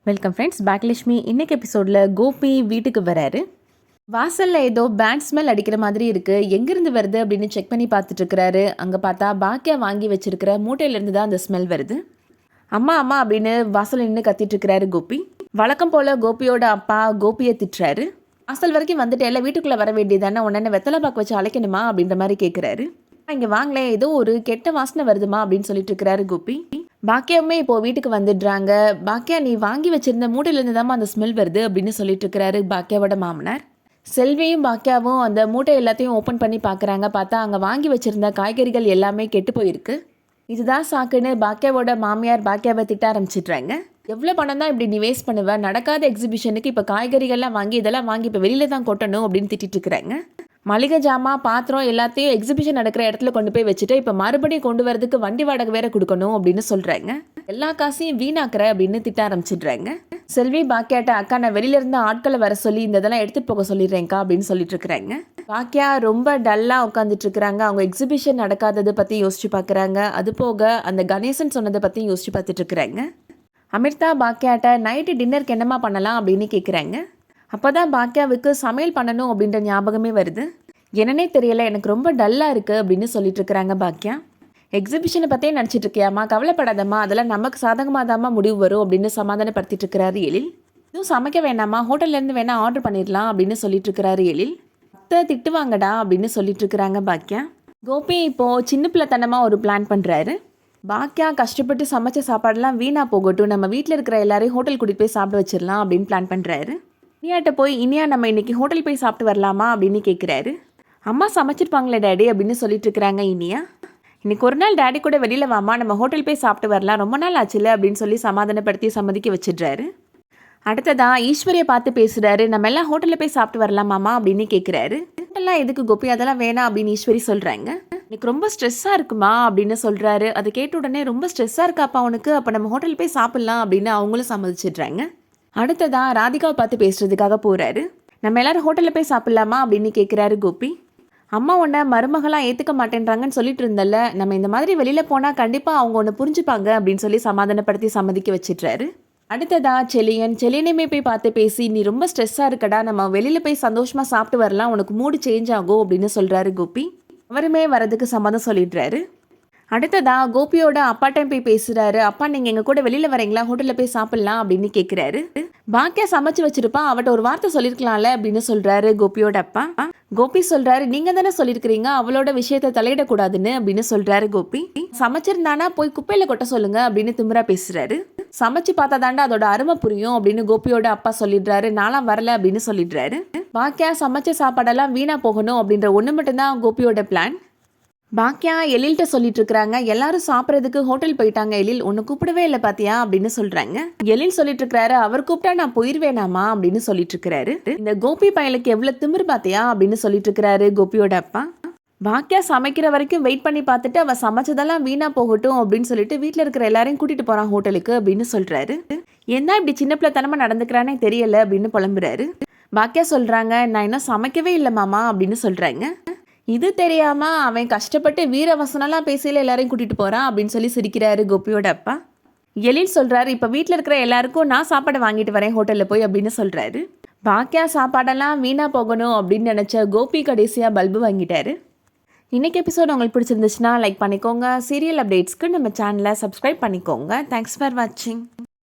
Welcome friends, Bhagyalakshmi இன்னைக்கு எபிசோடில் கோபி வீட்டுக்கு வராரு. வாசலில் ஏதோ பேட் ஸ்மெல் அடிக்கிற மாதிரி இருக்குது, எங்கேருந்து வருது அப்படின்னு செக் பண்ணி பார்த்துட்ருக்கிறாரு. அங்கே பார்த்தா பாக்கியா வாங்கி வச்சிருக்கிற மூட்டையிலேருந்து தான் அந்த ஸ்மெல் வருது. அம்மா அம்மா அப்படின்னு வாசல் நின்று கத்திட்டுருக்கிறாரு கோபி. வழக்கம் போல் கோபியோட அப்பா கோபியை திட்டுறாரு. வாசல் வரைக்கும் வந்துட்டு எல்லாம் வீட்டுக்குள்ளே வர வேண்டியதானே, உடனே வெத்தலை பாக்கு வச்சு அழைக்கணுமா அப்படின்ற மாதிரி கேட்குறாரு. இங்கே வாங்களே, ஏதோ ஒரு கெட்ட வாசனை வருதுமா அப்படின்னு சொல்லிட்டு இருக்கிறாரு கோபி. பாக்கியாவுமே இப்போது வீட்டுக்கு வந்துடுறாங்க. பாக்கியா, நீ வாங்கி வச்சிருந்த மூட்டையிலேருந்து தான் அந்த ஸ்மெல் வருது அப்படின்னு சொல்லிட்டு இருக்கிறாரு பாக்கியாவோட மாமனார். செல்வியும் பாக்கியாவும் அந்த மூட்டை எல்லாத்தையும் ஓப்பன் பண்ணி பார்க்குறாங்க. பார்த்தா அங்கே வாங்கி வச்சுருந்த காய்கறிகள் எல்லாமே கெட்டு போயிருக்கு. இதுதான் சாக்குன்னு பாக்கியாவோட மாமியார் பாக்கியாவை திட்ட ஆரம்பிச்சிட்றாங்க. எவ்வளோ பணம் தான் இப்படி நீ வேஸ்ட் பண்ணுவ, நடக்காத எக்ஸிபிஷனுக்கு இப்போ காய்கறிகள்லாம் வாங்கி இதெல்லாம் வாங்கி இப்போ வெளியில் தான் கொட்டணும் அப்படின்னு திட்டிட்டு இருக்கிறாங்க. மளிகை ஜாமான் பாத்திரம் எல்லாத்தையும் எக்ஸிபிஷன் நடக்கிற இடத்துல கொண்டு போய் வச்சுட்டு இப்போ மறுபடியும் கொண்டு வரதுக்கு வண்டி வாடகை வேற கொடுக்கணும் அப்படின்னு சொல்கிறாங்க. எல்லா காசையும் வீணாக்குற அப்படின்னு திட்ட ஆரம்பிச்சிடுறாங்க. செல்வி பாக்கியாட்ட, அக்கா நான் வெளியிலேருந்து ஆட்களை வர சொல்லி இந்த இதெல்லாம் எடுத்துகிட்டு போக சொல்லிடுறேன்க்கா அப்படின்னு சொல்லிட்டு இருக்கிறாங்க. பாக்கியா ரொம்ப டல்லாக உட்காந்துட்டு இருக்கிறாங்க. அவங்க எக்ஸிபிஷன் நடக்காததை பற்றி யோசிச்சு பார்க்குறாங்க. அது போக அந்த கணேசன் சொன்னதை பற்றி யோசிச்சு பார்த்துட்டு இருக்கிறாங்க. அமிர்தா பாக்கியாட்ட நைட்டு டின்னருக்கு என்னமா பண்ணலாம் அப்படின்னு கேட்குறாங்க. அப்போ தான் பாக்கியாவுக்கு சமையல் பண்ணணும் அப்படின்ற ஞாபகமே வருது. என்னன்னே தெரியல, எனக்கு ரொம்ப டல்லாக இருக்குது அப்படின்னு சொல்லிட்டு இருக்கிறாங்க பாக்கியா. எக்ஸிபிஷனை பற்றியே நினச்சிட்டு இருக்கியாம்மா, கவலைப்படாதம்மா, அதெல்லாம் நமக்கு சாதகமாக தாம்மா முடிவு வரும் அப்படின்னு சமாதானப்படுத்திட்டு இருக்கிறாரு எழில். இதுவும் சமைக்க வேணாமா, ஹோட்டல்லேருந்து வேணால் ஆர்டர் பண்ணிடலாம் அப்படின்னு சொல்லிட்டு இருக்கிறாரு எழில். அத்தை திட்டுவாங்கடா அப்படின்னு சொல்லிட்டு இருக்கிறாங்க பாக்கியா. கோபி இப்போது சின்ன பிள்ளைத்தனமாக ஒரு பிளான் பண்ணுறாரு. பாக்கியா கஷ்டப்பட்டு சமைச்ச சாப்பாடெல்லாம் வீணாக போகட்டும், நம்ம வீட்டில் இருக்கிற எல்லாரையும் ஹோட்டல் கூட்டிகிட்டு போய் சாப்பிட வச்சிடலாம் அப்படின்னு பிளான் பண்ணுறாரு. இனியாட்ட போய், இனியா நம்ம இன்னைக்கு ஹோட்டல் போய் சாப்பிட்டு வரலாமா அப்படின்னு கேட்குறாரு. அம்மா சமைச்சிருப்பாங்களே டேடி அப்படின்னு சொல்லிட்டு இருக்கிறாங்க இனியா. இன்னைக்கு ஒரு நாள் டேடி கூட வெளியில் வாமா, நம்ம ஹோட்டல் போய் சாப்பிட்டு வரலாம், ரொம்ப நாள் ஆச்சுல அப்படின்னு சொல்லி சமாதானப்படுத்தி சம்மதிக்க வச்சிடுறாரு. அடுத்ததான் ஈஸ்வரியை பார்த்து பேசுகிறாரு. நம்ம எல்லாம் ஹோட்டலில் போய் சாப்பிட்டு வரலாமாமா அப்படின்னு கேட்குறாரு. ஹோட்டல்லாம் எதுக்கு கோபி, அதெல்லாம் வேணாம் அப்படின்னு ஈஸ்வரி சொல்கிறாங்க. எனக்கு ரொம்ப ஸ்ட்ரெஸ்ஸாக இருக்குமா அப்படின்னு சொல்கிறாரு. அதை கேட்ட உடனே ரொம்ப ஸ்ட்ரெஸ்ஸாக இருக்காப்பா உனக்கு, அப்போ நம்ம ஹோட்டல் போய் சாப்பிட்லாம் அப்படின்னு அவங்களும் சம்மதிச்சிடுறாங்க. அடுத்ததான் ராதிகாவை பார்த்து பேசுறதுக்காக போகிறாரு. நம்ம எல்லாரும் ஹோட்டலில் போய் சாப்பிட்லாமா அப்படின்னு கேட்குறாரு கோபி. அம்மா உன்னை மருமகளாக ஏற்றுக்க மாட்டேன்றாங்கன்னு சொல்லிட்டு இருந்தல, நம்ம இந்த மாதிரி வெளியில் போனால் கண்டிப்பாக அவங்க ஒன்று புரிஞ்சுப்பாங்க அப்படின்னு சொல்லி சமாதானப்படுத்தி சம்மதிக்க வச்சிட்றாரு. அடுத்ததா செலியனையுமே போய் பார்த்து பேசி, நீ ரொம்ப ஸ்ட்ரெஸ்ஸாக இருக்கடா, நம்ம வெளியில் போய் சந்தோஷமாக சாப்பிட்டு வரலாம், உனக்கு மூடு சேஞ்ச் ஆகும் அப்படின்னு சொல்கிறாரு கோபி. அவருமே வரதுக்கு சம்மதம் சொல்லிடுறாரு. அடுத்ததா கோபியோட அப்பாட்டையும் போய் பேசுகிறாரு. அப்பா நீங்கள் எங்கள் கூட வெளியில் வரீங்களா, ஹோட்டலில் போய் சாப்பிட்லாம் அப்படின்னு கேட்குறாரு. பாக்கியா சமைச்சு வச்சிருப்பா, அவட்ட ஒரு வார்த்தை சொல்லியிருக்கலாம்ல அப்படின்னு சொல்கிறாரு கோபியோட அப்பா. கோபி சொல்கிறாரு, நீங்கள் தானே சொல்லியிருக்கிறீங்க அவளோட விஷயத்தை தலையிடக்கூடாதுன்னு அப்படின்னு சொல்கிறாரு கோபி. சமைச்சிருந்தானா போய் குப்பையில் கொட்ட சொல்லுங்க அப்படின்னு திமிரா பேசுகிறாரு. சமைச்சு பார்த்தா தாண்டா அதோட அருமை புரியும் அப்படின்னு கோபியோட அப்பா சொல்லிடுறாரு. நான்லாம் வரல அப்படின்னு சொல்லிடுறாரு. பாக்கியா சமைச்ச சாப்பாடெல்லாம் வீணாக போகணும் அப்படின்ற ஒன்று மட்டும்தான் கோபியோட பிளான். பாக்கியா எழில்கிட்ட சொல்லிட்டு இருக்கிறாங்க. எல்லாரும் சாப்பிட்றதுக்கு ஹோட்டல் போயிட்டாங்க, எழில் ஒன்று கூப்பிடவே இல்லை பாத்தியா அப்படின்னு சொல்றாங்க. எழில் சொல்லிட்டு இருக்கிறாரு, அவர் கூப்பிட்டா நான் போயிருவேனாமா அப்படின்னு சொல்லிட்டு இருக்கிறாரு. இந்த கோபி பயலுக்கு எவ்வளவு திமிரு பாத்தியா அப்படின்னு சொல்லிட்டு இருக்கிறாரு கோபியோட அப்பா. பாக்கியா சமைக்கிற வரைக்கும் வெயிட் பண்ணி பார்த்துட்டு அவ சமைச்சதெல்லாம் வீணா போகட்டும் அப்படின்னு சொல்லிட்டு வீட்டில் இருக்கிற எல்லாரையும் கூட்டிட்டு போறான் ஹோட்டலுக்கு அப்படின்னு சொல்றாரு. என்ன இப்படி சின்ன பிள்ளைத்தனமா நடந்துக்கிறானே தெரியல அப்படின்னு புலம்புறாரு. பாக்கியா சொல்றாங்க, நான் இன்னும் சமைக்கவே இல்லை மாமா அப்படின்னு சொல்றாங்க. இது தெரியாம அவன் கஷ்டப்பட்டு வீரவசனெல்லாம் பேசியில எல்லாரையும் கூட்டிட்டு போறான் அப்படின்னு சொல்லி சிரிக்கிறாரு கோபியோட அப்பா. எழில் சொல்றாரு, இப்ப வீட்டில் இருக்கிற எல்லாருக்கும் நான் சாப்பாடு வாங்கிட்டு வரேன் ஹோட்டல்ல போய் அப்படின்னு சொல்றாரு. பாக்கியா சாப்பாடெல்லாம் வீணா போகணும் அப்படின்னு நினைச்ச கோபி கடைசியா பல்பு வாங்கிட்டாரு. இன்னைக்கு எபிசோட் உங்களுக்கு பிடிச்சிருந்துச்சுன்னா லைக் பண்ணிக்கோங்க. சீரியல் அப்டேட்ஸ்க்கு நம்ம சேனலை சப்ஸ்கிரைப் பண்ணிக்கோங்க. தேங்க்ஸ் ஃபார் வாட்சிங்.